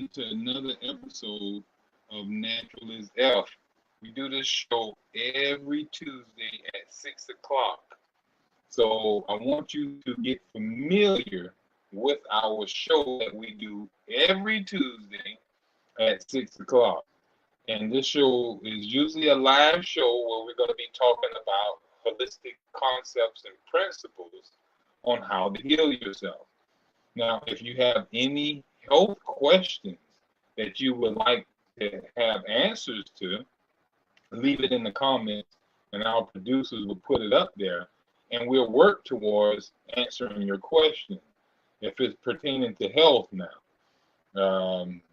in to another episode of Natural is F. We do this show every Tuesday at 6 o'clock. So I want you to get familiar with our show that we do every Tuesday at 6 o'clock. And this show is usually a live show where we're going to be talking about holistic concepts and principles on how to heal yourself. Now, if you have any health questions that you would like to have answers to, leave it in the comments and our producers will put it up there and we'll work towards answering your question if it's pertaining to health now.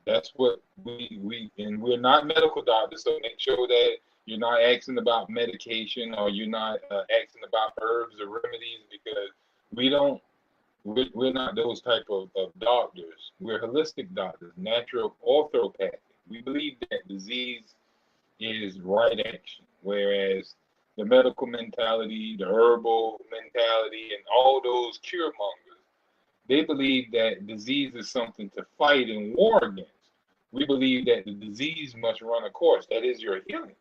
That's what and we're not medical doctors, so make sure that you're not asking about medication or you're not asking about herbs or remedies because we don't we're not those type of doctors. We're holistic doctors, natural orthopathic. We believe that disease is right action, whereas the medical mentality, the herbal mentality, and all those cure mongers, they believe that disease is something to fight and war against. We believe that the disease must run a course. That is your healing.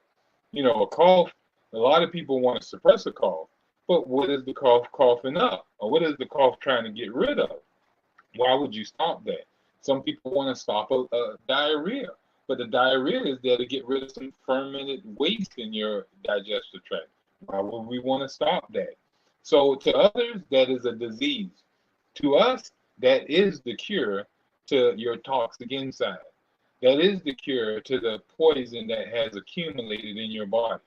A cough, a lot of people want to suppress a cough, but what is the cough coughing up? Or what is the cough trying to get rid of? Why would you stop that? Some people want to stop a diarrhea, but the diarrhea is there to get rid of some fermented waste in your digestive tract. Why would we want to stop that? So to others, that is a disease. To us, that is the cure to your toxic inside. That is the cure to the poison that has accumulated in your body.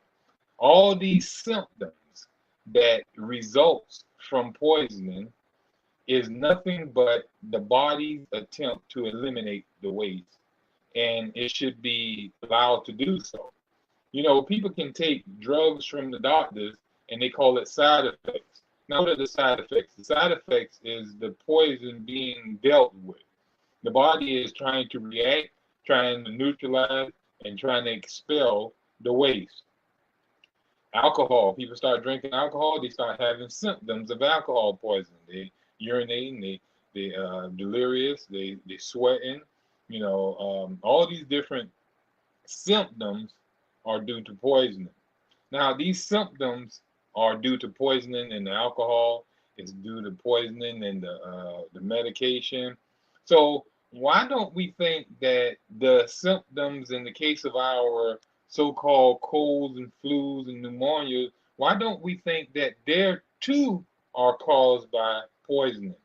All these symptoms that results from poisoning is nothing but the body's attempt to eliminate the waste, and it should be allowed to do so. People can take drugs from the doctors and they call it side effects. Now, what are the side effects? The side effects is the poison being dealt with. The body is trying to react, trying to neutralize, and trying to expel the waste. Alcohol. People start drinking alcohol, they start having symptoms of alcohol poisoning. They urinating, they delirious, they sweating. All these different symptoms are due to poisoning. Now, these symptoms are due to poisoning in the alcohol. It's due to poisoning in the medication. So why don't we think that the symptoms in the case of our so-called colds and flus and pneumonias, why don't we think that there too are caused by poisoning?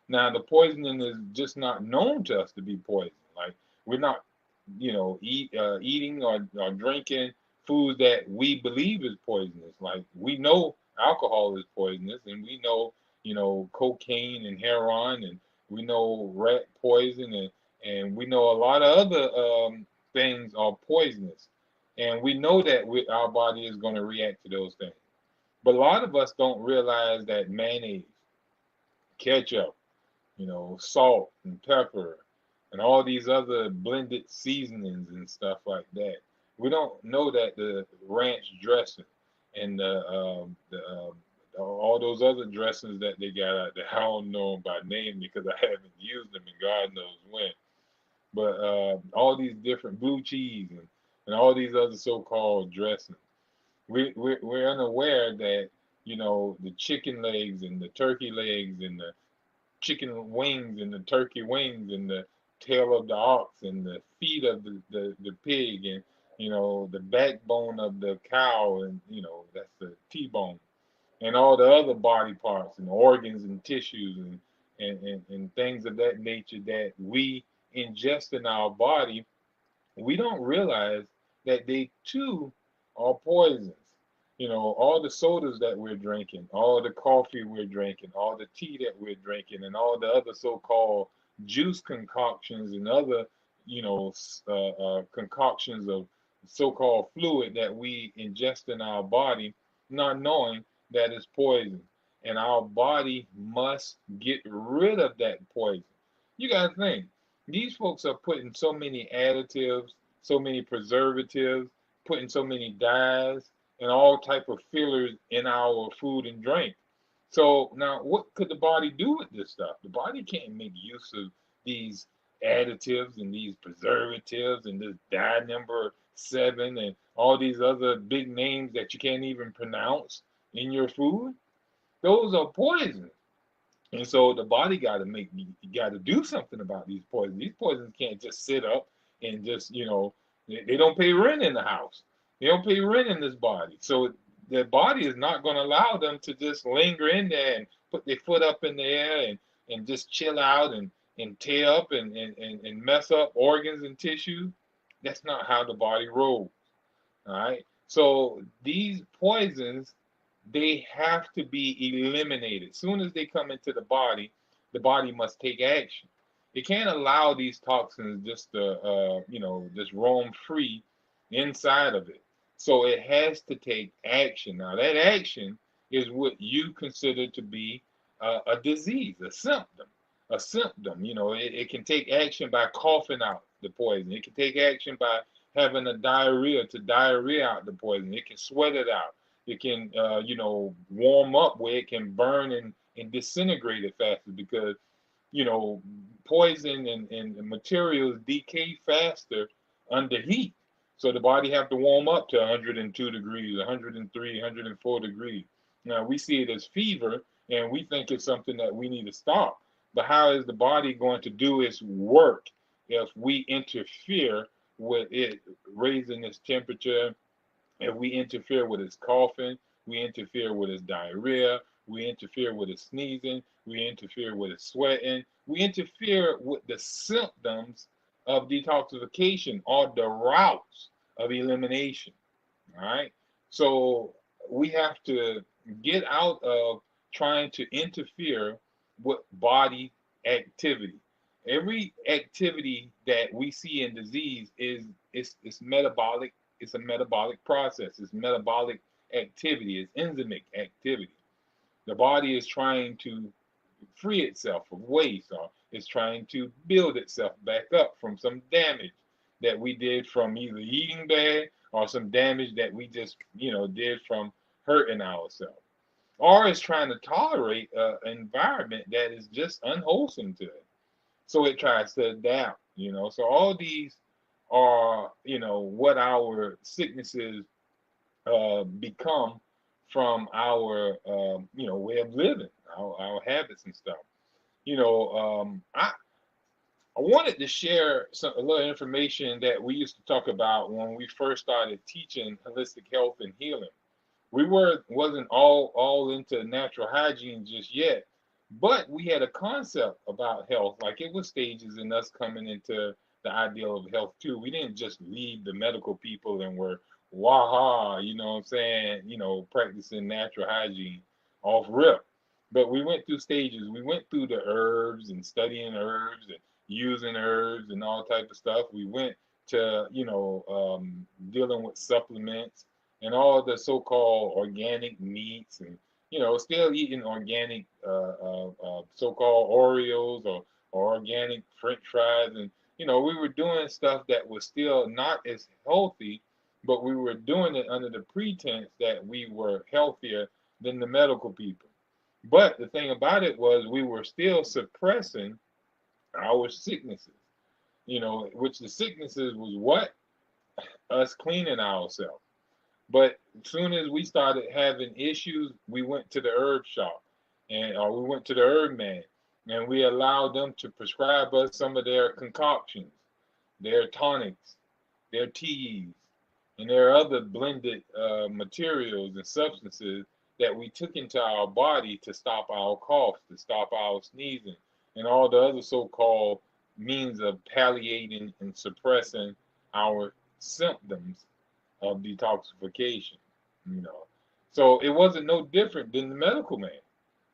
Now, the poisoning is just not known to us to be poison. Like we're not, eating or drinking foods that we believe is poisonous. Like we know alcohol is poisonous, and we know, cocaine and heroin, and we know rat poison, and we know a lot of other things are poisonous, and we know that our body is going to react to those things. But a lot of us don't realize that mayonnaise, ketchup, salt and pepper, and all these other blended seasonings and stuff like that. We don't know that the ranch dressing and all those other dressings that they got out there. I don't know them by name because I haven't used them, and God knows when. But all these different blue cheese and all these other so-called dressings, we're unaware that the chicken legs and the turkey legs and the chicken wings and the turkey wings and the tail of the ox and the feet of the pig and the backbone of the cow and that's the T-bone and all the other body parts and organs and tissues and things of that nature that we ingest in our body, we don't realize that they too are poisons. All the sodas that we're drinking, all the coffee we're drinking, all the tea that we're drinking, and all the other so-called juice concoctions and other, concoctions of so-called fluid that we ingest in our body, not knowing that it's poison. And our body must get rid of that poison. You got to think, these folks are putting so many additives, so many preservatives, putting so many dyes, and all type of fillers in our food and drink. So now what could the body do with this stuff? The body can't make use of these additives and these preservatives and this dye number 7 and all these other big names that you can't even pronounce in your food, those are poisons. And so the body got to got to do something about these poisons. These poisons can't just sit up and just, they don't pay rent in the house. They don't pay rent in this body. So the body is not going to allow them to just linger in there and put their foot up in the air and just chill out and tear up and mess up organs and tissue. That's not how the body rolls. All right. So these poisons, they have to be eliminated. As soon as they come into the body must take action. It can't allow these toxins just to, just roam free inside of it. So it has to take action. Now that action is what you consider to be a disease, a symptom. A symptom, it can take action by coughing out the poison. It can take action by having a diarrhea to diarrhea out the poison. It can sweat it out. It can, warm up where it can burn and disintegrate it faster because, poison and materials decay faster under heat. So the body have to warm up to 102 degrees, 103, 104 degrees. Now we see it as fever and we think it's something that we need to stop. But how is the body going to do its work if we interfere with it raising its temperature, if we interfere with its coughing, we interfere with its diarrhea, we interfere with its sneezing, we interfere with its sweating, we interfere with the symptoms of detoxification or the routes of elimination. All right. So we have to get out of trying to interfere with body activity. Every activity that we see in disease is metabolic. It's a metabolic process. It's metabolic activity. It's enzymic activity. The body is trying to free itself of waste, or it's trying to build itself back up from some damage that we did from either eating bad or some damage that we just, did from hurting ourselves. Or it's trying to tolerate an environment that is just unwholesome to it. So it tries to adapt, So all these are, what our sicknesses become from our, way of living, our habits and stuff. I wanted to share a little information that we used to talk about when we first started teaching holistic health and healing. We wasn't all into natural hygiene just yet, but we had a concept about health. Like it was stages in us coming into the ideal of health too. We didn't just leave the medical people and were waha, what I'm saying, practicing natural hygiene off rip. But we went through stages. We went through the herbs and studying herbs and using herbs and all type of stuff. We went to, dealing with supplements and all the so-called organic meats and, still eating organic so-called Oreos or organic French fries. And, we were doing stuff that was still not as healthy, but we were doing it under the pretense that we were healthier than the medical people. But the thing about it was we were still suppressing our sicknesses, which the sicknesses was what? Us cleaning ourselves. But as soon as we started having issues, we went to the herb shop or we went to the herb man and we allowed them to prescribe us some of their concoctions, their tonics, their teas, and their other blended materials and substances that we took into our body to stop our coughs, to stop our sneezing, and all the other so-called means of palliating and suppressing our symptoms of detoxification. So it wasn't no different than the medical man.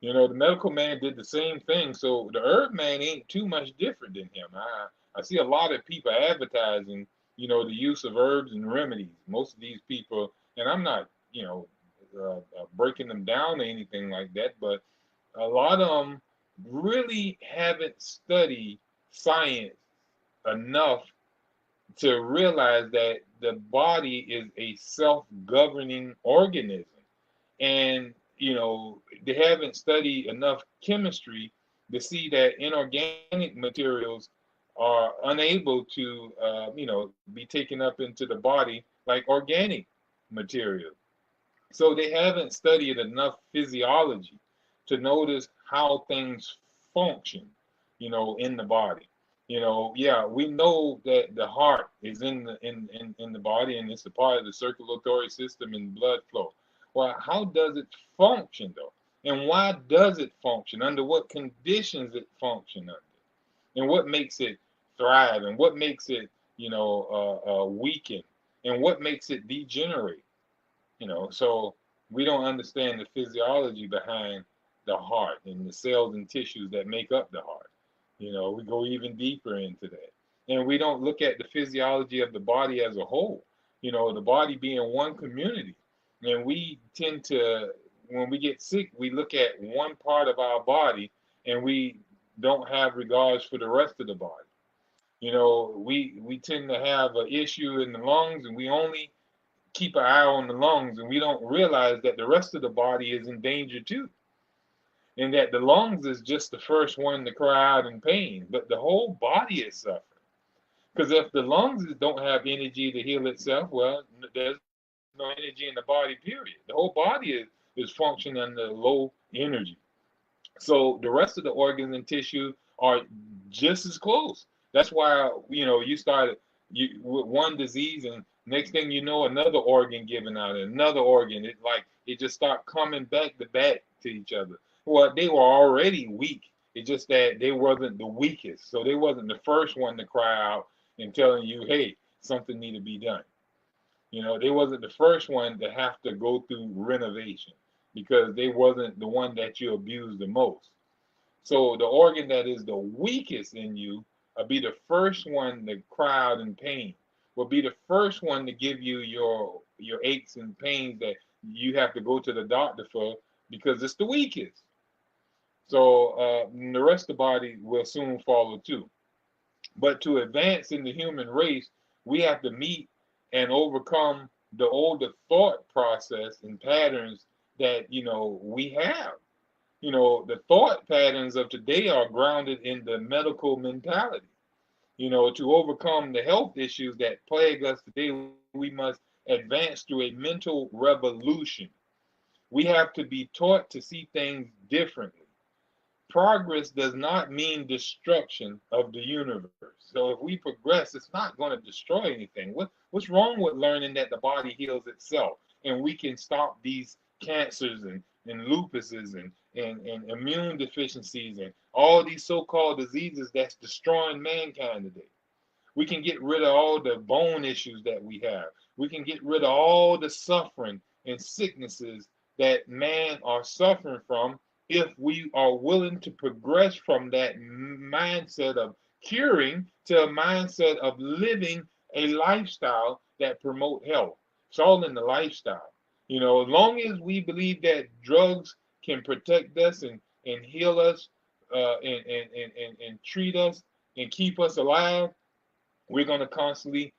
The medical man did the same thing. So the herb man ain't too much different than him. I see a lot of people advertising, the use of herbs and remedies. Most of these people, and I'm not, breaking them down or anything like that, but a lot of them really haven't studied science enough to realize that the body is a self-governing organism. And, they haven't studied enough chemistry to see that inorganic materials are unable to, be taken up into the body like organic material. So they haven't studied enough physiology to notice how things function, in the body. Yeah, we know that the heart is in the body, and it's a part of the circulatory system and blood flow. Well, how does it function though? And why does it function? Under what conditions it function under? And what makes it thrive? And what makes it, weaken? And what makes it degenerate? So we don't understand the physiology behind the heart and the cells and tissues that make up the heart. We go even deeper into that. And we don't look at the physiology of the body as a whole, the body being one community. And we tend to, when we get sick, we look at one part of our body and we don't have regards for the rest of the body. We tend to have an issue in the lungs and we only keep an eye on the lungs, and we don't realize that the rest of the body is in danger too, and that the lungs is just the first one to cry out in pain, but the whole body is suffering. Because if the lungs don't have energy to heal itself, well, there's no energy in the body, period. The whole body is functioning under low energy. So the rest of the organs and tissue are just as close. That's why you start with one disease, and next thing you know, another organ giving out, another organ. It just start coming back to each other. Well, they were already weak. It's just that they wasn't the weakest, so they wasn't the first one to cry out and telling you, hey, something need to be done. They wasn't the first one to have to go through renovation because they wasn't the one that you abused the most. So the organ that is the weakest in you will be the first one to cry out in pain, will be the first one to give you your aches and pains that you have to go to the doctor for because it's the weakest. So the rest of the body will soon follow too. But to advance in the human race, we have to meet and overcome the older thought process and patterns that we have. The thought patterns of today are grounded in the medical mentality. To overcome the health issues that plague us today, we must advance through a mental revolution. We have to be taught to see things differently. Progress does not mean destruction of the universe. So if we progress, it's not going to destroy anything. What's wrong with learning that the body heals itself and we can stop these cancers and lupuses and immune deficiencies and all these so-called diseases that's destroying mankind today? We can get rid of all the bone issues that we have. We can get rid of all the suffering and sicknesses that man are suffering from if we are willing to progress from that mindset of curing to a mindset of living a lifestyle that promote health. It's all in the lifestyle. As long as we believe that drugs can protect us and heal us and treat us and keep us alive, we're going to constantly,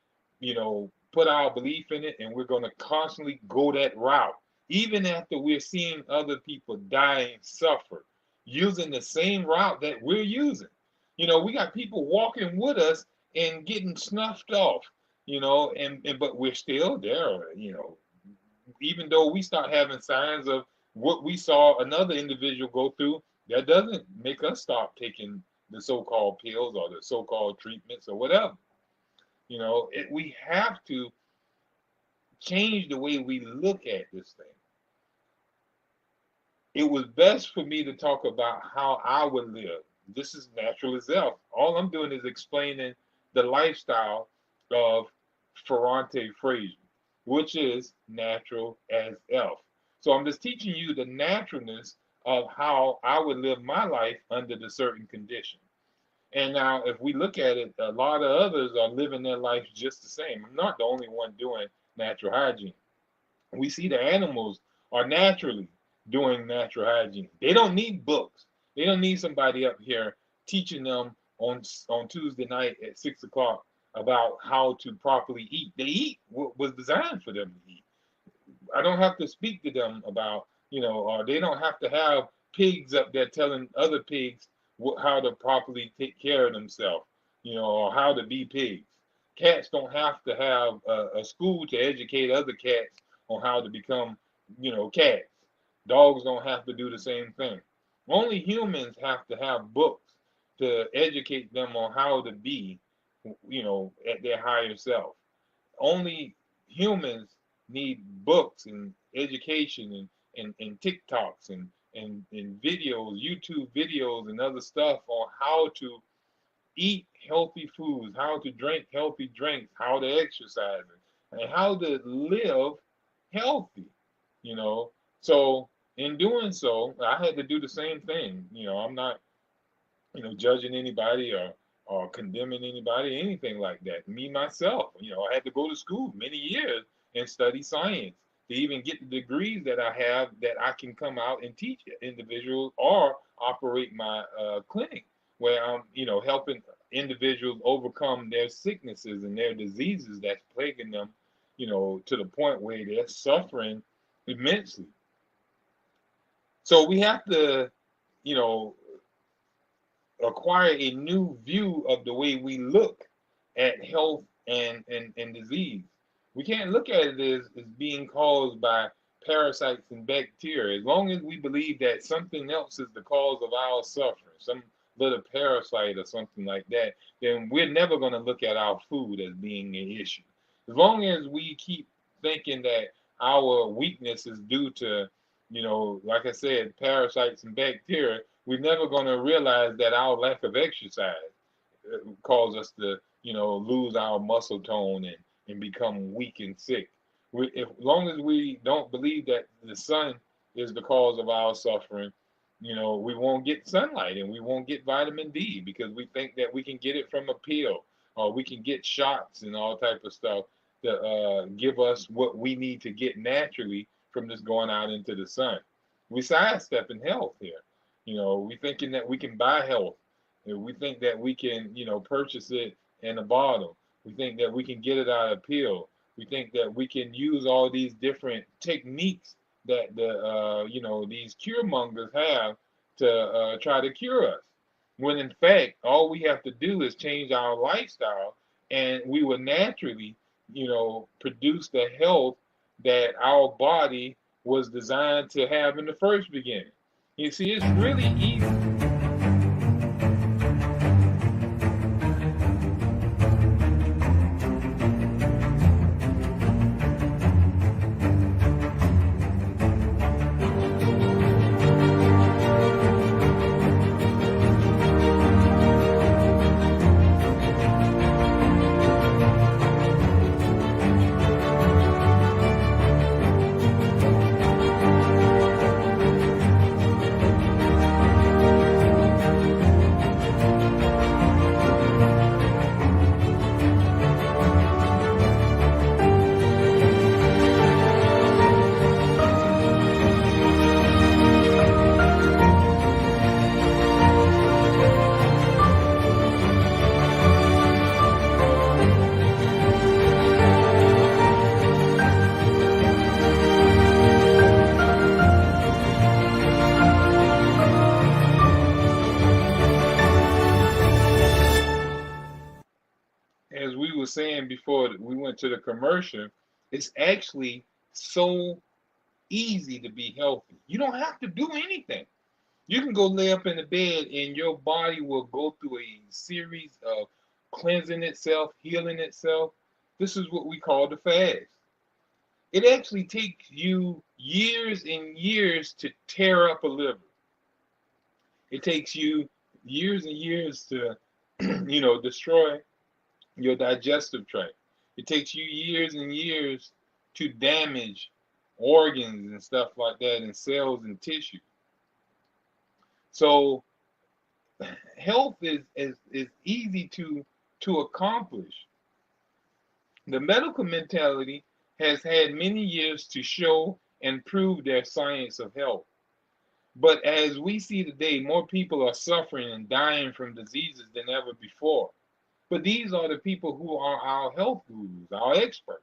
put our belief in it, and we're going to constantly go that route. Even after we're seeing other people die and suffer, using the same route that we're using. We got people walking with us and getting snuffed off, and but we're still there, even though we start having signs of what we saw another individual go through, that doesn't make us stop taking the so-called pills or the so-called treatments or whatever. We have to change the way we look at this thing. It was best for me to talk about how I would live. This is natural as self. All I'm doing is explaining the lifestyle of Ferrante Frazier, which is natural as elf. So I'm just teaching you the naturalness of how I would live my life under the certain condition. And now, if we look at it, a lot of others are living their life just the same. I'm not the only one doing natural hygiene. We see the animals are naturally doing natural hygiene. They don't need books. They don't need somebody up here teaching them on Tuesday night at 6 o'clock about how to properly eat. They eat what was designed for them to eat. I don't have to speak to them about, or they don't have to have pigs up there telling other pigs how to properly take care of themselves. or how to be pigs. Cats don't have to have a school to educate other cats on how to become, cats. Dogs don't have to do the same thing. Only humans have to have books to educate them on how to be, at their higher self. Only humans need books and education and TikToks and videos, YouTube videos and other stuff on how to eat healthy foods, how to drink healthy drinks, how to exercise, and how to live healthy, you know. So in doing so, I had to do the same thing. I'm not, judging anybody or condemning anybody, anything like that. Me myself, I had to go to school many years and study science to even get the degrees that I have that I can come out and teach individuals or operate my clinic where I'm, helping individuals overcome their sicknesses and their diseases that's plaguing them, to the point where they're suffering immensely. So we have to, you know, acquire a new view of the way we look at health and disease. We can't look at it as being caused by parasites and bacteria. As long as we believe that something else is the cause of our suffering, some little parasite or something like that, then we're never going to look at our food as being an issue. As long as we keep thinking that our weakness is due to, like I said, parasites and bacteria, we're never going to realize that our lack of exercise cause us to, lose our muscle tone and become weak and sick. As long as we don't believe that the sun is the cause of our suffering, we won't get sunlight and we won't get vitamin D because we think that we can get it from a pill or we can get shots and all type of stuff to give us what we need to get naturally from just going out into the sun. We sidestepping health here. We thinking that we can buy health. We think that we can, purchase it in a bottle. We think that we can get it out of a pill. We think that we can use all these different techniques that these cure mongers have to try to cure us. When in fact, all we have to do is change our lifestyle, and we will naturally, produce the health that our body was designed to have in the first beginning. You see, it's really easy. As we were saying before we went to the commercial, it's actually so easy to be healthy. You don't have to do anything. You can go lay up in the bed and your body will go through a series of cleansing itself, healing itself. This is what we call the fast. It actually takes you years and years to tear up a liver. It takes you years and years to, destroy your digestive tract. It takes you years and years to damage organs and stuff like that, and cells and tissue. So health is easy to accomplish. The medical mentality has had many years to show and prove their science of health. But as we see today, more people are suffering and dying from diseases than ever before. But these are the people who are our health gurus, our experts.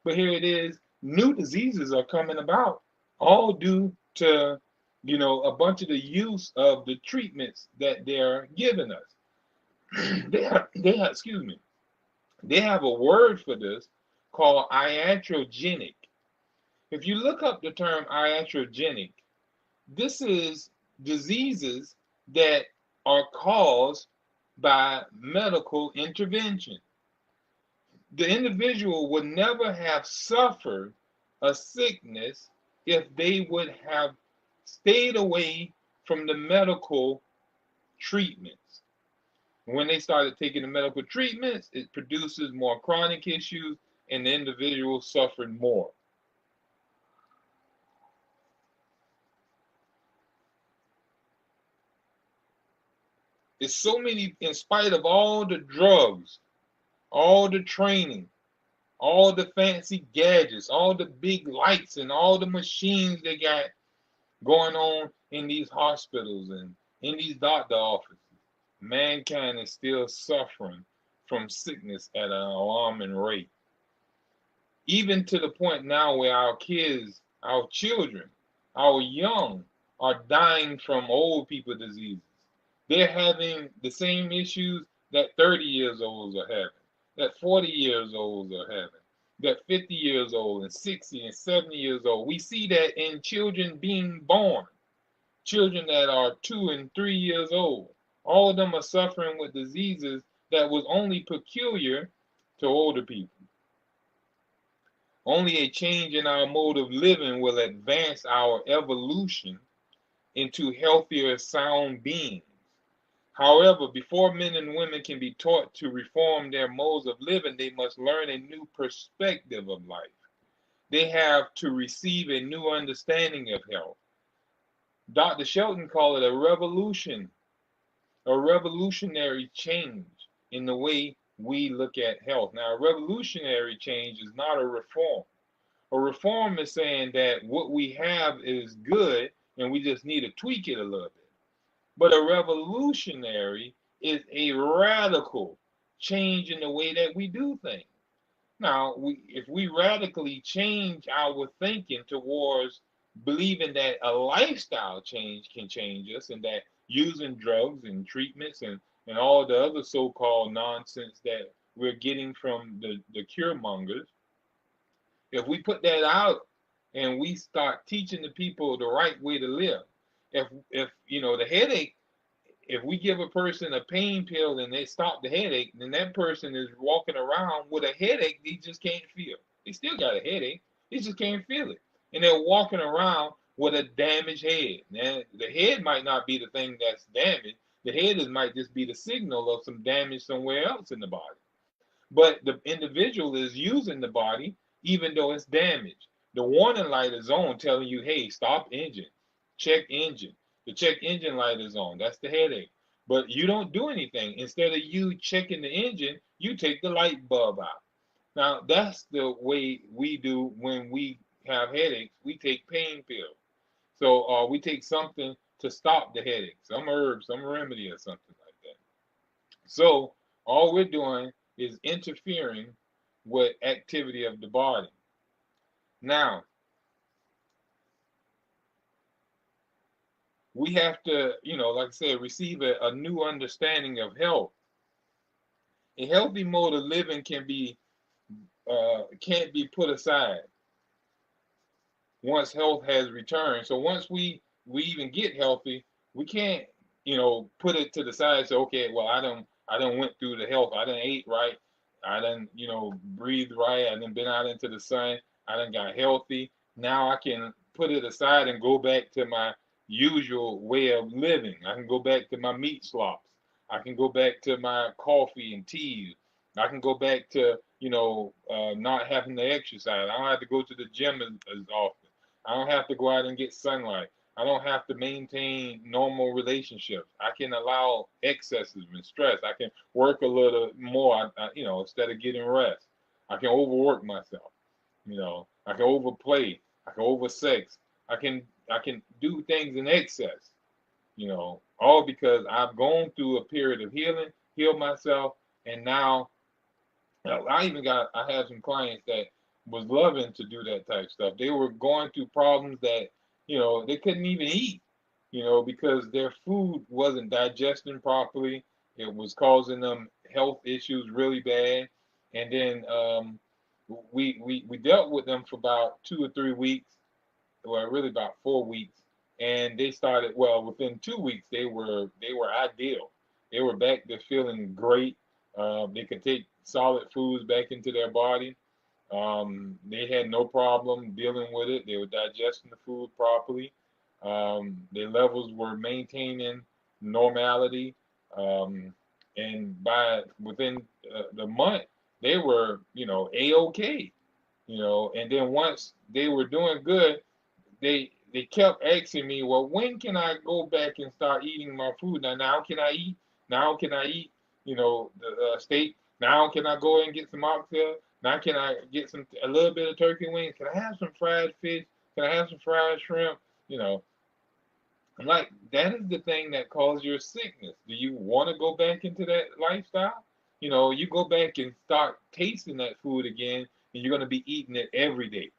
But here it is, new diseases are coming about, all due to, a bunch of the use of the treatments that they're giving us. excuse me, they have a word for this called iatrogenic. If you look up the term iatrogenic, this is diseases that are caused by medical intervention. The individual would never have suffered a sickness if they would have stayed away from the medical treatments. When they started taking the medical treatments, it produces more chronic issues and the individual suffered more. It's so many, in spite of all the drugs, all the training, all the fancy gadgets, all the big lights, and all the machines they got going on in these hospitals and in these doctor offices, mankind is still suffering from sickness at an alarming rate. Even to the point now where our kids, our children, our young are dying from old people diseases. They're having the same issues that 30 years olds are having, that 40 years olds are having, that 50 years old and 60 and 70 years old. We see that in children being born, children that are 2 and 3 years old. All of them are suffering with diseases that was only peculiar to older people. Only a change in our mode of living will advance our evolution into healthier, sound beings. However, before men and women can be taught to reform their modes of living, they must learn a new perspective of life. They have to receive a new understanding of health. Dr. Shelton called it a revolution, a revolutionary change in the way we look at health. Now, a revolutionary change is not a reform. A reform is saying that what we have is good and we just need to tweak it a little bit. But a revolutionary is a radical change in the way that we do things. Now, if we radically change our thinking towards believing that a lifestyle change can change us and that using drugs and treatments and all the other so-called nonsense that we're getting from the cure mongers, if we put that out and we start teaching the people the right way to live, if you know the headache, if we give a person a pain pill and they stop the headache, then that person is walking around with a headache they just can't feel. They still got a headache, they just can't feel it. And they're walking around with a damaged head. Now, the head might not be the thing that's damaged. The head might just be the signal of some damage somewhere else in the body. But the individual is using the body even though it's damaged. The warning light is on telling you, hey, stop engine, check engine. The check engine light is on. That's the headache. But you don't do anything. Instead of you checking the engine, you take the light bulb out. Now, that's the way we do when we have headaches. We take pain pills. So we take something to stop the headache, some herb, some remedy or something like that. So all we're doing is interfering with activity of the body. Now, we have to, like I said, receive a new understanding of health. A healthy mode of living can't be put aside once health has returned. So once we even get healthy, we can't, put it to the side and say, okay, well, I done went through the health. I done ate right. I done, breathed right. I done been out into the sun. I done got healthy. Now I can put it aside and go back to my usual way of living. I can go back to my meat slops. I can go back to my coffee and tea. I can go back to, not having to exercise. I don't have to go to the gym as often. I don't have to go out and get sunlight. I don't have to maintain normal relationships. I can allow excesses and stress. I can work a little more, instead of getting rest. I can overwork myself. I can overplay. I can oversex. I can do things in excess. All because I've gone through a period of healing, healed myself, and now I have some clients that was loving to do that type of stuff. They were going through problems that, they couldn't even eat, because their food wasn't digesting properly. It was causing them health issues really bad. And then we dealt with them for about 2 or 3 weeks, well, really about 4 weeks, and they started. Well, within 2 weeks, they were ideal. They were back to feeling great. They could take solid foods back into their body. They had no problem dealing with it. They were digesting the food properly. Their levels were maintaining normality. Um, and by within the month, they were, a-okay. And then once they were doing good, they kept asking me, well, when can I go back and start eating my food? Now can I eat? Now can I eat? The steak. Now can I go and get some oxtail? Now can I get a little bit of turkey wings? Can I have some fried fish? Can I have some fried shrimp? You know, like that is the thing that causes your sickness. Do you want to go back into that lifestyle? You go back and start tasting that food again, and you're going to be eating it every day,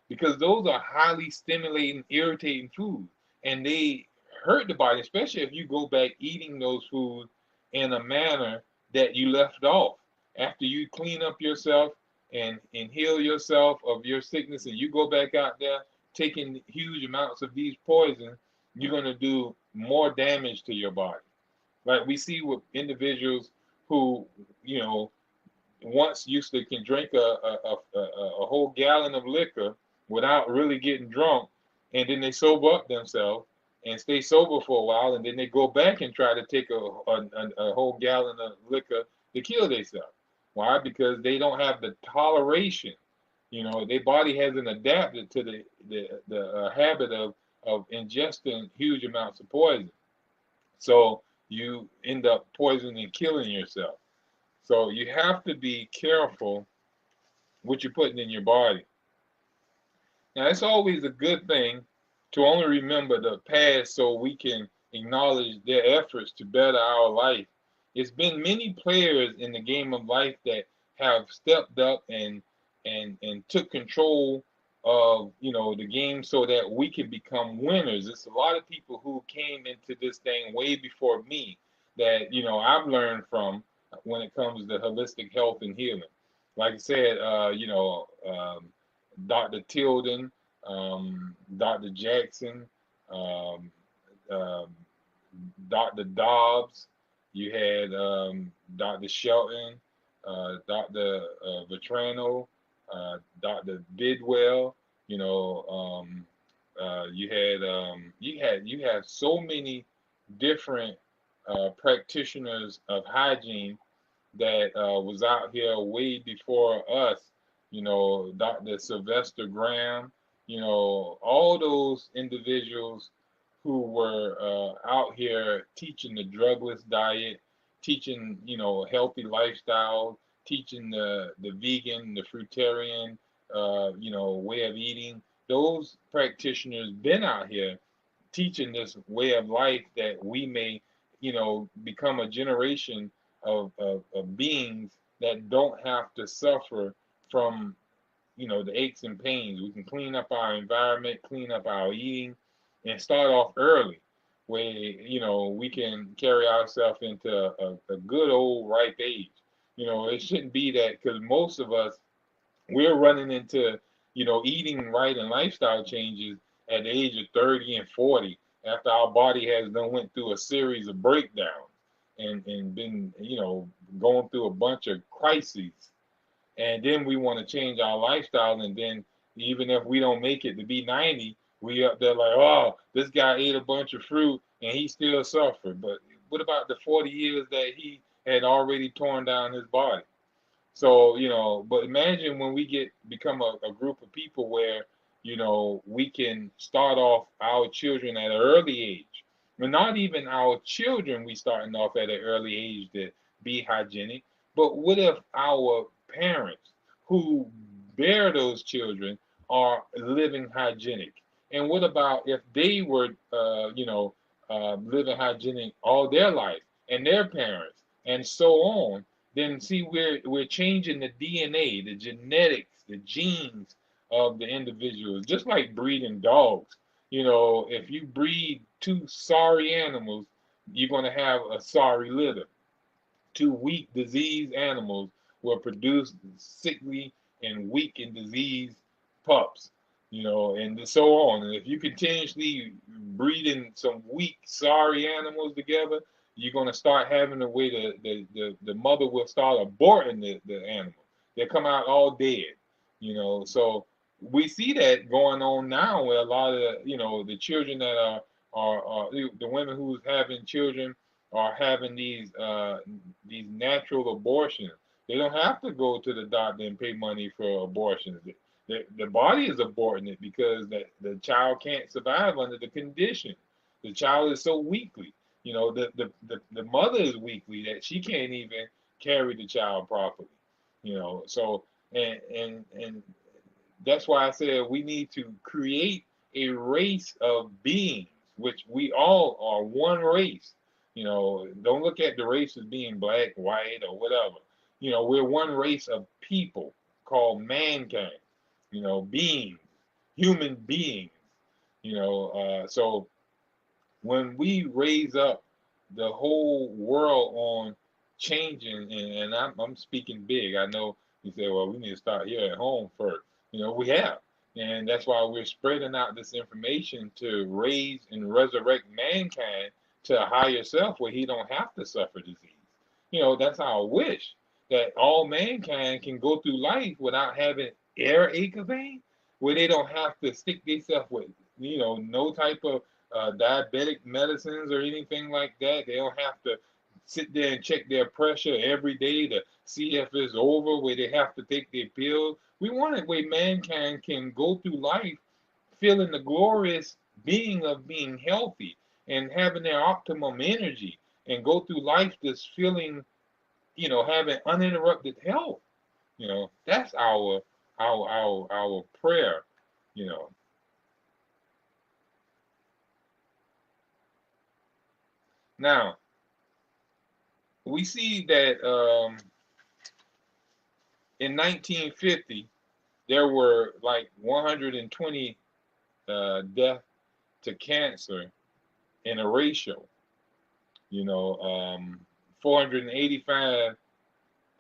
because those are highly stimulating, irritating foods, and they hurt the body, especially if you go back eating those foods in a manner that you left off after you clean up yourself and heal yourself of your sickness, and you go back out there taking huge amounts of these poisons, you're going to do more damage to your body. Like we see with individuals who, once used to can drink a whole gallon of liquor without really getting drunk, and then they sober up themselves and stay sober for a while, and then they go back and try to take a whole gallon of liquor to kill themselves. Why? Because they don't have the toleration. Their body hasn't adapted to the habit of ingesting huge amounts of poison. So you end up poisoning and killing yourself. So you have to be careful what you're putting in your body. Now, it's always a good thing to only remember the past so we can acknowledge their efforts to better our life. It's been many players in the game of life that have stepped up and took control of the game so that we can become winners. It's a lot of people who came into this thing way before me that I've learned from when it comes to holistic health and healing. Like I said, Dr. Tilden, Dr. Jackson, um, uh, Dr. Dobbs, you had Dr. Shelton, Dr. Vetrano, Dr. Bidwell. You had so many different practitioners of hygiene that was out here way before us. Dr. Sylvester Graham. All those individuals who were out here teaching the drugless diet, teaching healthy lifestyle, teaching the vegan, the fruitarian, way of eating. Those practitioners been out here teaching this way of life that we may, become a generation of beings that don't have to suffer from, the aches and pains. We can clean up our environment, clean up our eating, and start off early, where, we can carry ourselves into a good old ripe age. It shouldn't be that, because most of us, we're running into, eating right and lifestyle changes at the age of 30 and 40 after our body has done went through a series of breakdowns and been, going through a bunch of crises. And then we want to change our lifestyle, and then even if we don't make it to be 90, we up there like, oh, this guy ate a bunch of fruit and he still suffered. But what about the 40 years that he had already torn down his body? So, but imagine when we become a group of people where, we can start off our children at an early age. But not even our children, we starting off at an early age to be hygienic. But what if our parents who bear those children are living hygienic? And what about if they were, living hygienic all their life, and their parents, and so on? Then see, we're changing the DNA, the genetics, the genes of the individuals, just like breeding dogs. If you breed two sorry animals, you're going to have a sorry litter. Two weak, diseased animals will produce sickly and weak and diseased pups, and so on. And if you continuously breeding some weak, sorry animals together, you're going to start having the way the mother will start aborting the animal. They'll come out all dead. So we see that going on now where a lot of the children that are the women who's having children are having these natural abortions. They don't have to go to the doctor and pay money for abortions. The body is aborting it because the child can't survive under the condition. The child is so weakly. The mother is weakly that she can't even carry the child properly. So and that's why I said we need to create a race of beings, which we all are one race. Don't look at the race as being black, white, or whatever. We're one race of people called mankind, beings, human beings. So when we raise up the whole world on changing, and I'm speaking big. I know you say, well, we need to start here at home first. We have. And that's why we're spreading out this information to raise and resurrect mankind to a higher self where he don't have to suffer disease. That's our wish, that all mankind can go through life without having air ache vein, where they don't have to stick themselves with, no type of diabetic medicines or anything like that. They don't have to sit there and check their pressure every day to see if it's over, where they have to take their pills. We want it where mankind can go through life feeling the glorious being of being healthy and having their optimum energy and go through life just feeling, having uninterrupted health. That's our prayer, you know. Now, we see that in 1950, there were like 120 deaths to cancer in a ratio, 485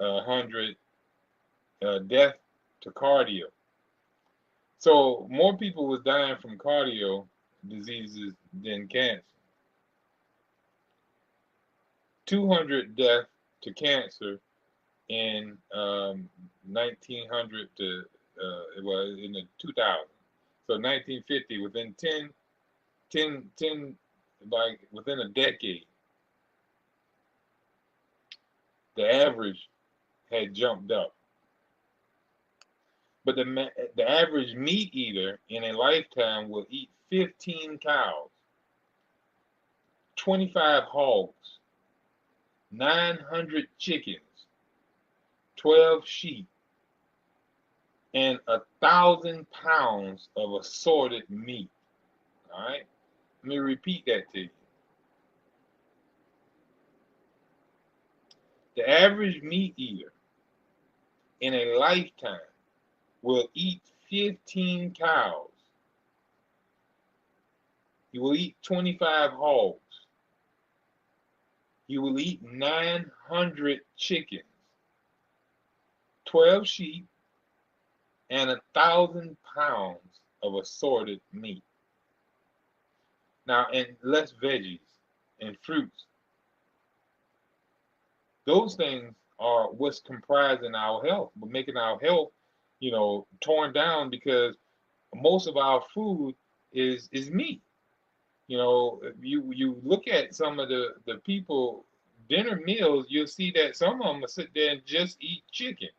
hundred death to cardio. So more people was dying from cardio diseases than cancer. 200 deaths to cancer in 1900 to it was in the 2000. So 1950, within 10, like within a decade, the average had jumped up. But the average meat eater in a lifetime will eat 15 cows, 25 hogs, 900 chickens, 12 sheep, and 1,000 pounds of assorted meat. All right? Let me repeat that to you. The average meat eater in a lifetime will eat 15 cows. He will eat 25 hogs. He will eat 900 chickens, 12 sheep, and 1,000 pounds of assorted meat. Now, and less veggies and fruits. Those things are what's comprising our health, but making our health, torn down because most of our food is meat. You look at some of the people dinner meals, you'll see that some of them will sit there and just eat chicken.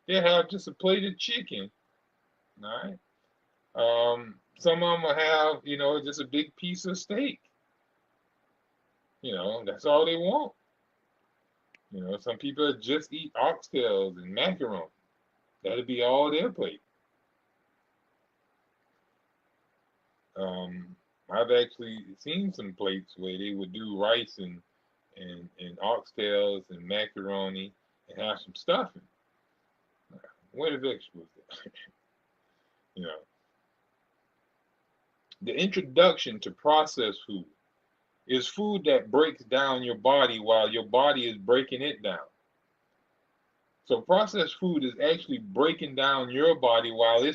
They'll have just a plate of chicken, all right? Some of them will have, just a big piece of steak. That's all they want. Some people just eat oxtails and macaroni. That'll be all their plate. I've actually seen some plates where they would do rice and oxtails and macaroni and have some stuffing. Where the vegetables at? The introduction to processed food is food that breaks down your body while your body is breaking it down. So processed food is actually breaking down your body while your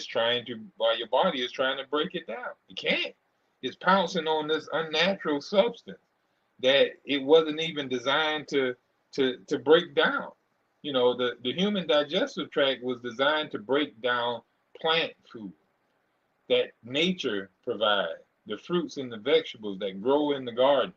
body is trying to break it down. It can't. It's pouncing on this unnatural substance that it wasn't even designed to break down. The human digestive tract was designed to break down plant food that nature provides, the fruits and the vegetables that grow in the gardens.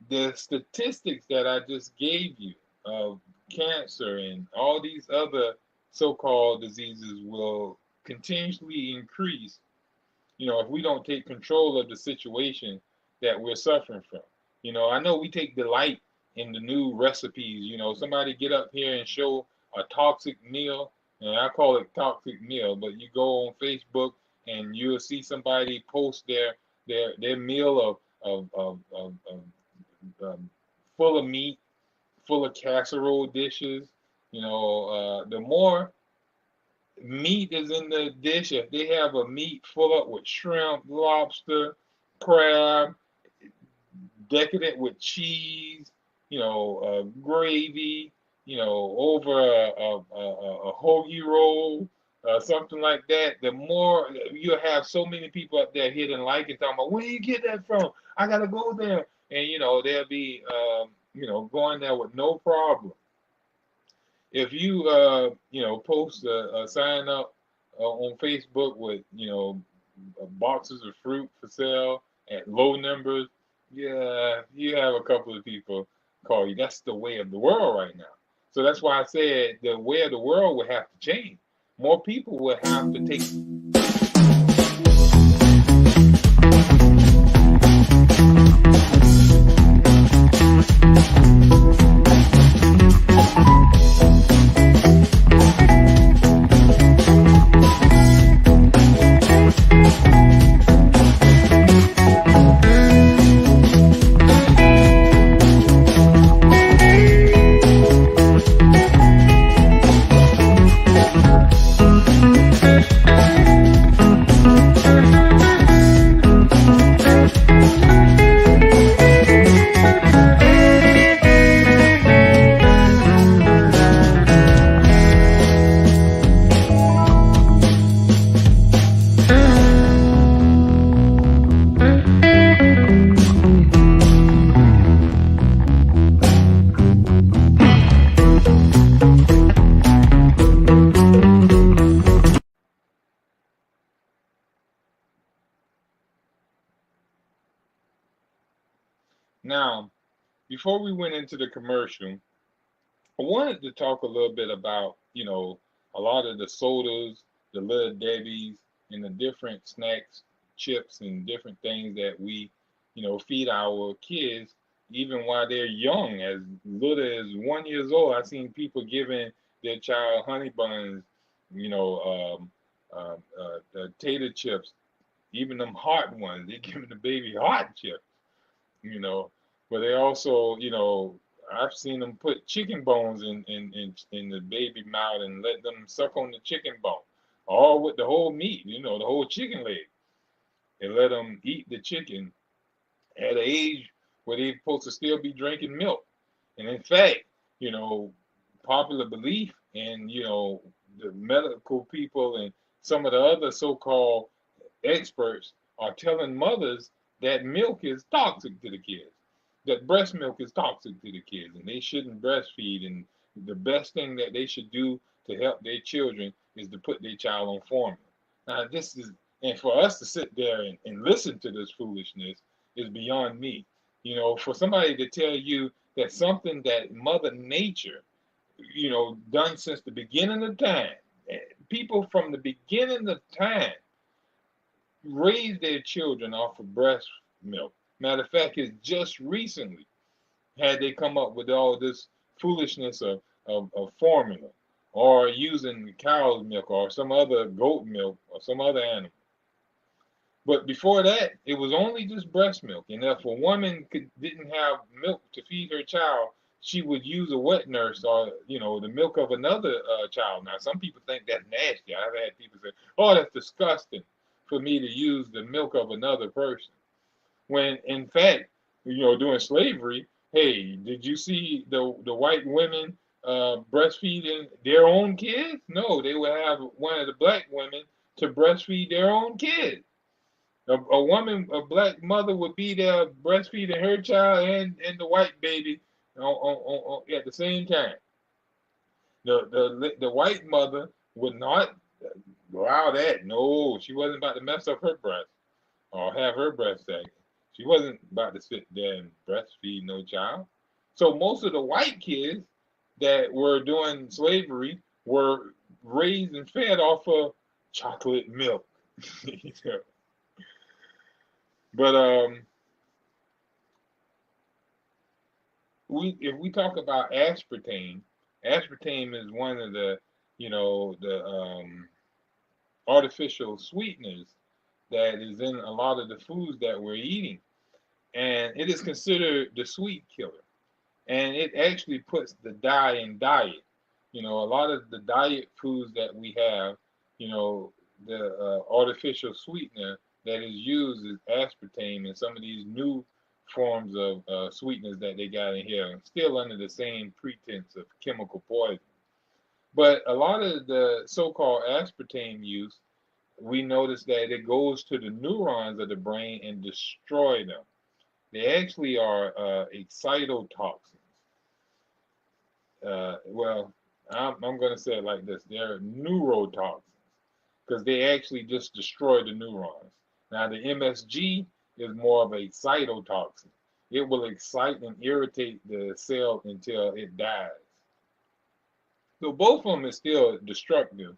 The statistics that I just gave you of cancer and all these other so-called diseases will continuously increase, if we don't take control of the situation that we're suffering from. I know we take delight in the new recipes. Somebody get up here and show a toxic meal, and I call it toxic meal, but you go on Facebook and you'll see somebody post their meal of full of meat, full of casserole dishes. The more meat is in the dish, if they have a meat full up with shrimp, lobster, crab, decadent with cheese, gravy, over a hoagie roll, something like that, the more you'll have so many people up there hitting like and talking about, where you get that from? I gotta go there. And they'll be going there with no problem. If you post a sign up on Facebook with boxes of fruit for sale at low numbers, yeah, you have a couple of people call you. That's the way of the world right now. So that's why I said the way of the world will have to change. More people will have to take. Now, before we went into the commercial, I wanted to talk a little bit about, a lot of the sodas, the Little Debbie's, and the different snacks, chips, and different things that we, feed our kids, even while they're young, as little as 1 year old. I've seen people giving their child honey buns, tater chips, even them hot ones. They're giving the baby hot chips, you know. But they also, I've seen them put chicken bones in the baby mouth and let them suck on the chicken bone, all with the whole meat, the whole chicken leg. They let them eat the chicken at an age where they're supposed to still be drinking milk. And in fact, popular belief and, the medical people and some of the other so-called experts are telling mothers that milk is toxic to the kids, that breast milk is toxic to the kids, and they shouldn't breastfeed. And the best thing that they should do to help their children is to put their child on formula. Now, and for us to sit there and listen to this foolishness is beyond me. For somebody to tell you that something that Mother Nature, done since the beginning of time, people from the beginning of time raise their children off of breast milk. Matter of fact, it's just recently had they come up with all this foolishness of formula or using cow's milk or some other goat milk or some other animal. But before that, it was only just breast milk. And if a woman didn't have milk to feed her child, she would use a wet nurse or the milk of another child. Now, some people think that's nasty. I've had people say, "Oh, that's disgusting for me to use the milk of another person." When in fact, during slavery, hey, did you see the white women breastfeeding their own kids? No, they would have one of the black women to breastfeed their own kids. A black mother would be there breastfeeding her child and the white baby at the same time. The white mother would not allow that. No, she wasn't about to mess up her breast or have her breast taken. She wasn't about to sit there and breastfeed no child. So most of the white kids that were doing slavery were raised and fed off of chocolate milk. But if we talk about aspartame, aspartame is one of the artificial sweeteners that is in a lot of the foods that we're eating, and it is considered the sweet killer. And it actually puts the dye in diet. A lot of the diet foods that we have, the artificial sweetener that is used is aspartame, and some of these new forms of sweeteners that they got in here, still under the same pretense of chemical poison. But a lot of the so-called aspartame use, we notice that it goes to the neurons of the brain and destroy them. They actually are excitotoxins. Well, I'm going to say it like this: they're neurotoxins because they actually just destroy the neurons. Now, the MSG is more of a cytotoxin. It will excite and irritate the cell until it dies. So both of them is still destructive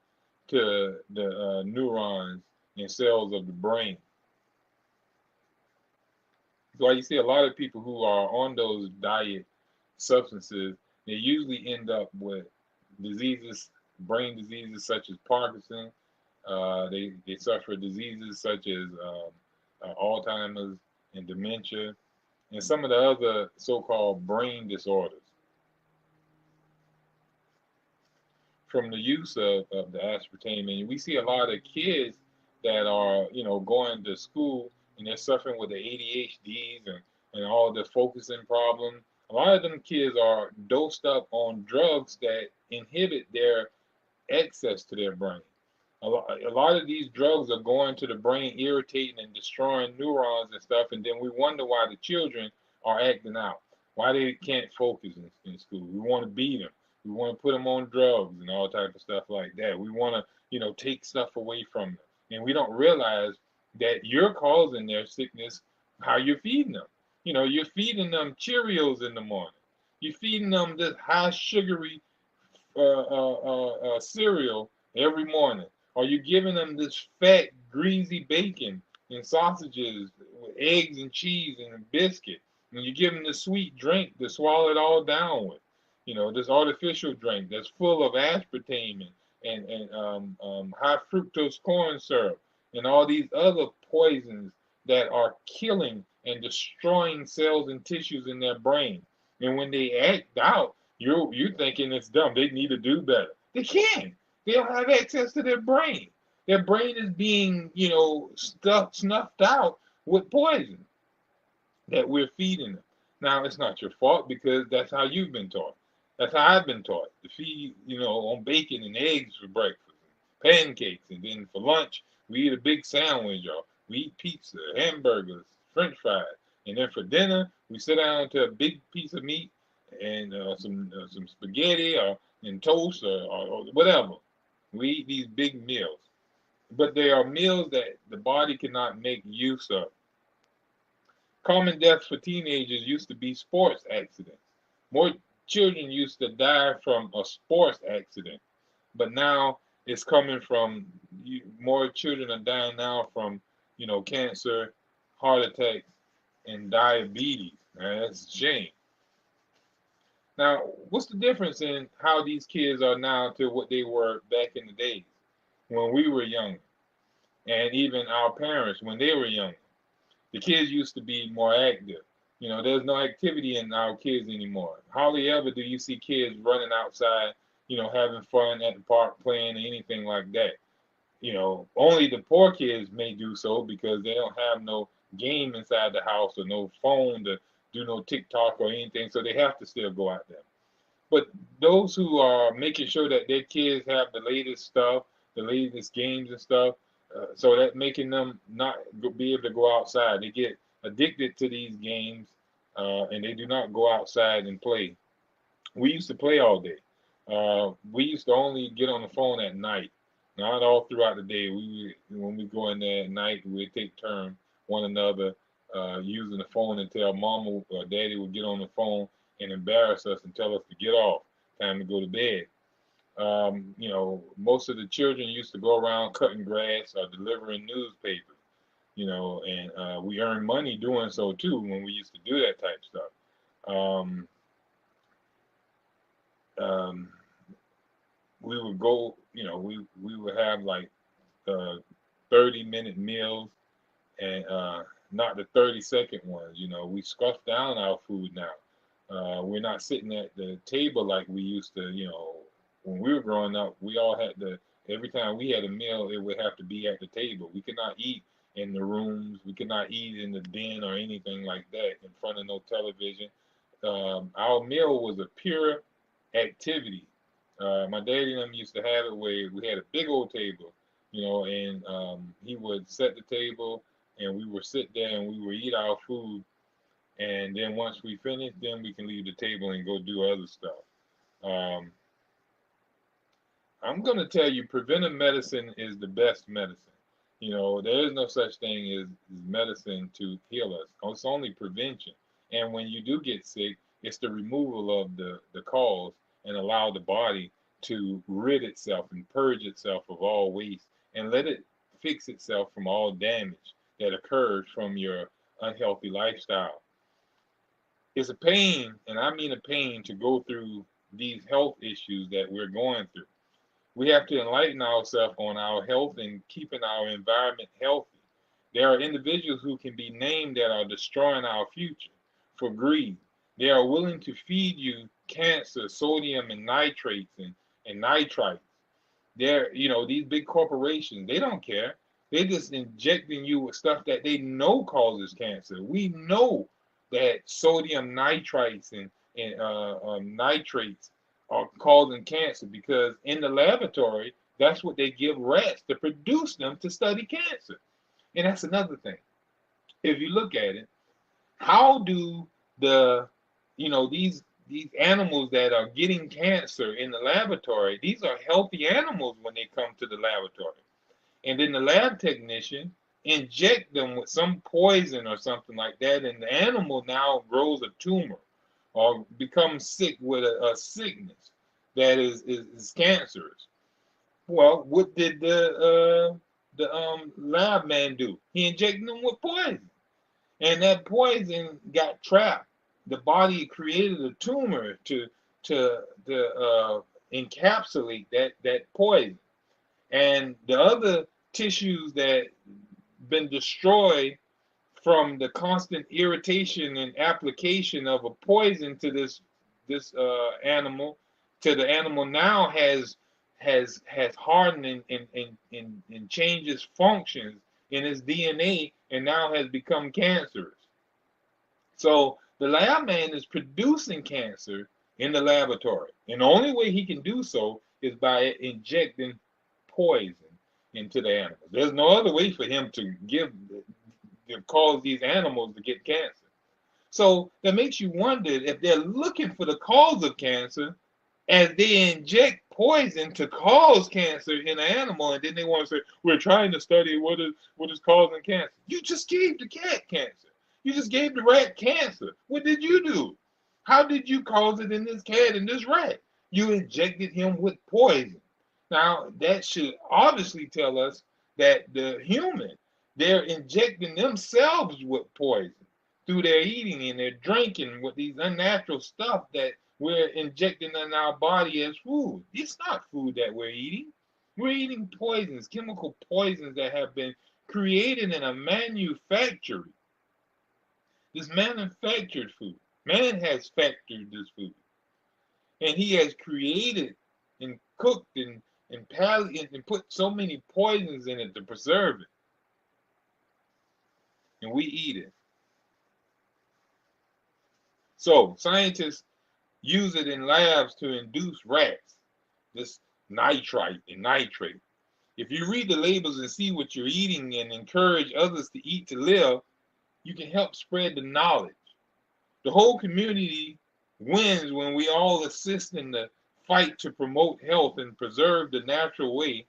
to the neurons and cells of the brain. So you see a lot of people who are on those diet substances, they usually end up with diseases, brain diseases such as Parkinson. They suffer diseases such as Alzheimer's and dementia, and some of the other so-called brain disorders from the use of the aspartame. And we see a lot of kids that are, going to school and they're suffering with the ADHDs and all the focusing problems. A lot of them kids are dosed up on drugs that inhibit their access to their brain. A lot of these drugs are going to the brain, irritating and destroying neurons and stuff, and then we wonder why the children are acting out, why they can't focus in school. We want to beat them. We want to put them on drugs and all type of stuff like that. We want to, take stuff away from them, and we don't realize that you're causing their sickness how you're feeding them. You're feeding them Cheerios in the morning. You're feeding them this high sugary cereal every morning. Or you're giving them this fat, greasy bacon and sausages with eggs and cheese and a biscuit. And you give them this sweet drink to swallow it all down with. This artificial drink that's full of aspartame and high fructose corn syrup and all these other poisons that are killing and destroying cells and tissues in their brain. And when they act out, you're thinking it's dumb. They need to do better. They can't. They don't have access to their brain. Their brain is being, snuffed out with poison that we're feeding them. Now, it's not your fault because that's how you've been taught. That's how I've been taught to feed, on bacon and eggs for breakfast, and pancakes, and then for lunch we eat a big sandwich, or we eat pizza, hamburgers, French fries, and then for dinner we sit down to a big piece of meat and some spaghetti and toast or whatever. We eat these big meals, but they are meals that the body cannot make use of. Common deaths for teenagers used to be sports accidents. More children used to die from a sports accident, but now it's coming from more children are dying now from cancer, heart attacks, and diabetes. That's a shame. Now, what's the difference in how these kids are now to what they were back in the days when we were young, and even our parents when they were young? The kids used to be more active. You know, there's no activity in our kids anymore. Hardly ever do you see kids running outside, you know, having fun at the park, playing, or anything like that. You know, only the poor kids may do so because they don't have no game inside the house or no phone to do no TikTok or anything, so they have to still go out there. But those who are making sure that their kids have the latest stuff, the latest games and stuff, so that making them not be able to go outside, they get addicted to these games, and they do not go outside and play. We used to play all day. We used to only get on the phone at night, not all throughout the day. When we go in there at night, we take turn one another using the phone until mama or daddy would get on the phone and embarrass us and tell us to get off. Time to go to bed. You know, most of the children used to go around cutting grass or delivering newspapers. You know, and we earned money doing so too when we used to do that type stuff. Um, um, we would go, you know, we would have like 30-minute meals and not the 30-second ones. You know, we scuff down our food now. We're not sitting at the table like we used to, you know, when we were growing up. We all had to, every time we had a meal, it would have to be at the table. We could not eat in the rooms. We could not eat in the den or anything like that in front of no television. Our meal was a pure activity. My daddy and them used to have it where we had a big old table, you know, and he would set the table and we would sit there and we would eat our food. And then once we finish, then we can leave the table and go do other stuff. Um, I'm going to tell you, preventive medicine is the best medicine. You know, there is no such thing as medicine to heal us. It's only prevention. And when you do get sick, it's the removal of the cause and allow the body to rid itself and purge itself of all waste and let it fix itself from all damage that occurs from your unhealthy lifestyle. It's a pain, and I mean a pain, to go through these health issues that we're going through. We have to enlighten ourselves on our health and keeping our environment healthy. There are individuals who can be named that are destroying our future for greed. They are willing to feed you cancer, sodium, and nitrates and nitrites. They're, you know, these big corporations, they don't care. They're just injecting you with stuff that they know causes cancer. We know that sodium nitrites and nitrates are causing cancer because in the laboratory, that's what they give rats to produce them to study cancer. And that's another thing. If you look at it, how do the, you know, these animals that are getting cancer in the laboratory, these are healthy animals when they come to the laboratory. And then the lab technician inject them with some poison or something like that, and the animal now grows a tumor or becomes sick with a sickness that is cancerous. Well, what did the lab man do? He injected them with poison, and that poison got trapped. The body created a tumor to encapsulate that poison, and the other tissues that been destroyed from the constant irritation and application of a poison to this animal, to the animal now has hardened and changed its functions in its DNA and now has become cancerous. So the lab man is producing cancer in the laboratory, and the only way he can do so is by injecting poison into the animals. There's no other way for him to cause these animals to get cancer. So that makes you wonder if they're looking for the cause of cancer as they inject poison to cause cancer in an animal, and then they want to say, we're trying to study what is causing cancer. You just gave the cat cancer. You just gave the rat cancer. What did you do? How did you cause it in this cat and this rat? You injected him with poison. Now, that should obviously tell us that the human, they're injecting themselves with poison through their eating and their drinking with these unnatural stuff that we're injecting in our body as food. It's not food that we're eating. We're eating poisons, chemical poisons that have been created in a manufactory. This manufactured food. Man has factored this food. And he has created and cooked and put so many poisons in it to preserve it. And we eat it. So scientists use it in labs to induce rats, this nitrite and nitrate. If you read the labels and see what you're eating and encourage others to eat to live, you can help spread the knowledge. The whole community wins when we all assist in the fight to promote health and preserve the natural way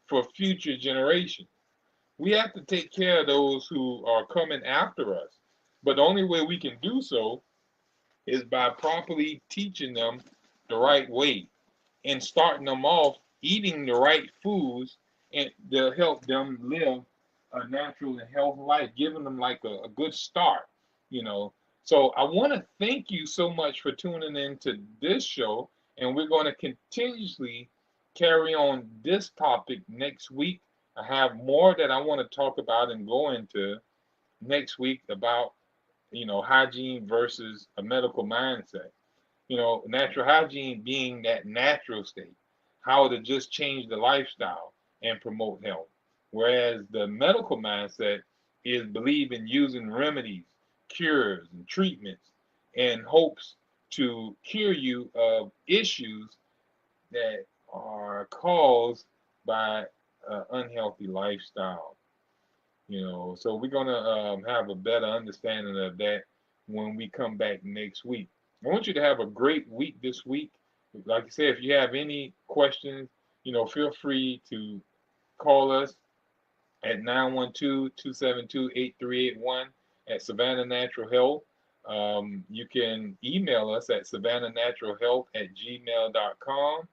for future generations. We have to take care of those who are coming after us. But the only way we can do so is by properly teaching them the right way and starting them off eating the right foods, and they'll help them live a natural and healthy life, giving them like a good start, you know. So I want to thank you so much for tuning in to this show, and we're going to continuously carry on this topic next week. I have more that I want to talk about and go into next week about, hygiene versus a medical mindset. Natural hygiene being that natural state, how to just change the lifestyle and promote health. Whereas the medical mindset is believe in using remedies, cures, and treatments and hopes to cure you of issues that are caused by an unhealthy lifestyle. So we're gonna have a better understanding of that when we come back next week. I want you to have a great week this week. Like I said, if you have any questions, feel free to call us at 912-272-8381 at Savannah Natural Health. You can email us at savannahnaturalhealth@gmail.com.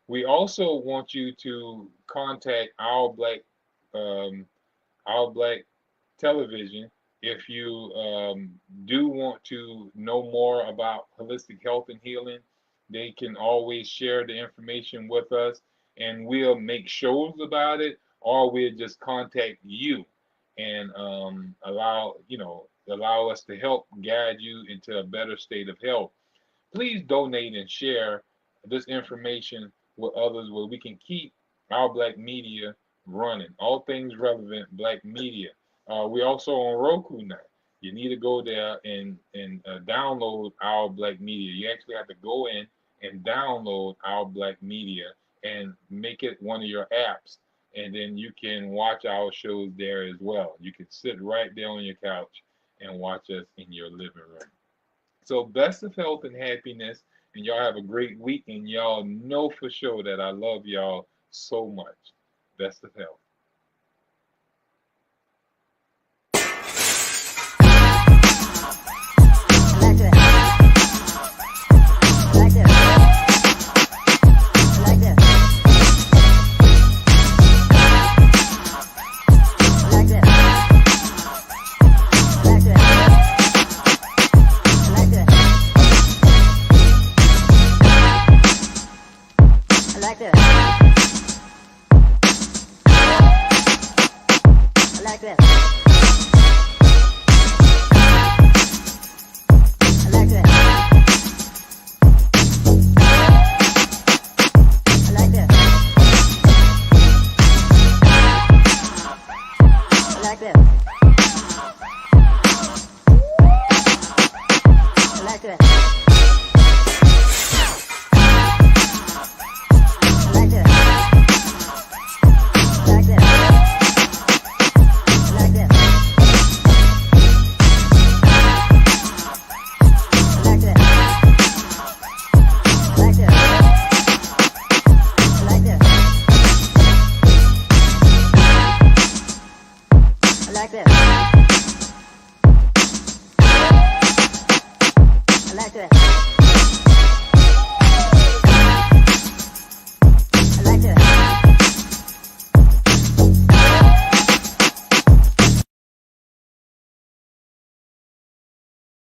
We also want you to contact um, Our Black Television if you do want to know more about holistic health and healing. They can always share the information with us, and we'll make shows about it, or we'll just contact you and allow us to help guide you into a better state of health. Please donate and share this information with others where we can keep our Black media running. All things relevant Black media. We're also on Roku now. You need to go there and download Our Black Media. You actually have to go in and download Our Black Media and make it one of your apps. And then you can watch our shows there as well. You can sit right there on your couch and watch us in your living room. So best of health and happiness, and y'all have a great week. And y'all know for sure that I love y'all so much. Best of health.